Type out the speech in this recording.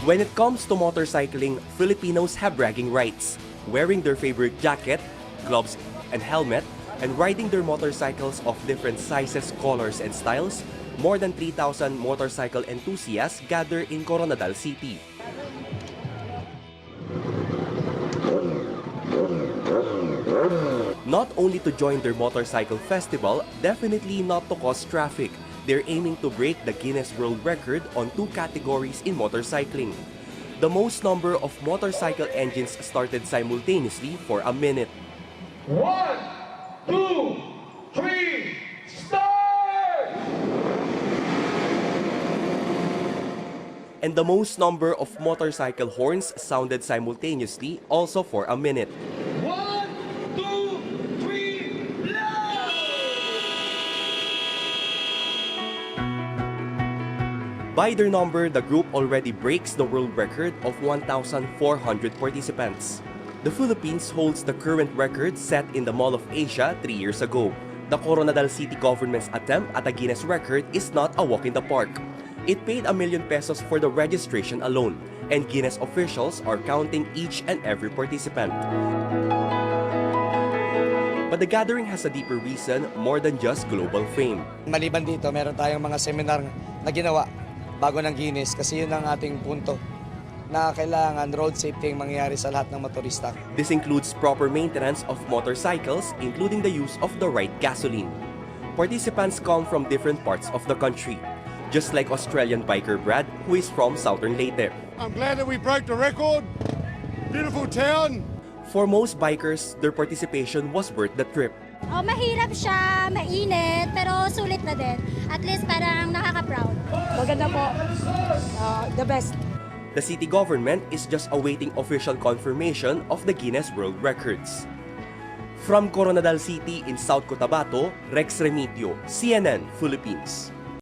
When it comes to motorcycling, Filipinos have bragging rights, wearing their favorite jacket, gloves, and helmet, and riding their motorcycles of different sizes, colors, and styles. More than 3,000 motorcycle enthusiasts gather in Coronadal City. Not only to join their motorcycle festival, definitely not to cause traffic. They're aiming to break the Guinness World Record on 2 categories in motorcycling. The most number of motorcycle engines started simultaneously for a minute. 1, 2, 3, start! And the most number of motorcycle horns sounded simultaneously also for a minute. 1, 2, 3, blow! By their number, the group already breaks the world record of 1,400 participants. The Philippines holds the current record set in the Mall of Asia 3 years ago. The Coronadal City government's attempt at a Guinness record is not a walk in the park. It paid ₱1 million for the registration alone, and Guinness officials are counting each and every participant. But the gathering has a deeper reason more than just global fame. Maliban dito, meron tayong mga seminar na ginawa bago ng Guinness kasi yun ang ating punto na kailangan road safety ang mangyayari sa lahat ng motorista. This includes proper maintenance of motorcycles, including the use of the right gasoline. Participants come from different parts of the country, just like Australian biker Brad, who is from Southern Leyte. I'm glad that we broke the record. Beautiful town. For most bikers, their participation was worth the trip. Oh, mahirap siya, mainit, pero sulit na din. At least parang nakaka-proud. Maganda po. The best. The city government is just awaiting official confirmation of the Guinness World Records. From Coronadal City in South Cotabato, Rex Remitio, CNN Philippines.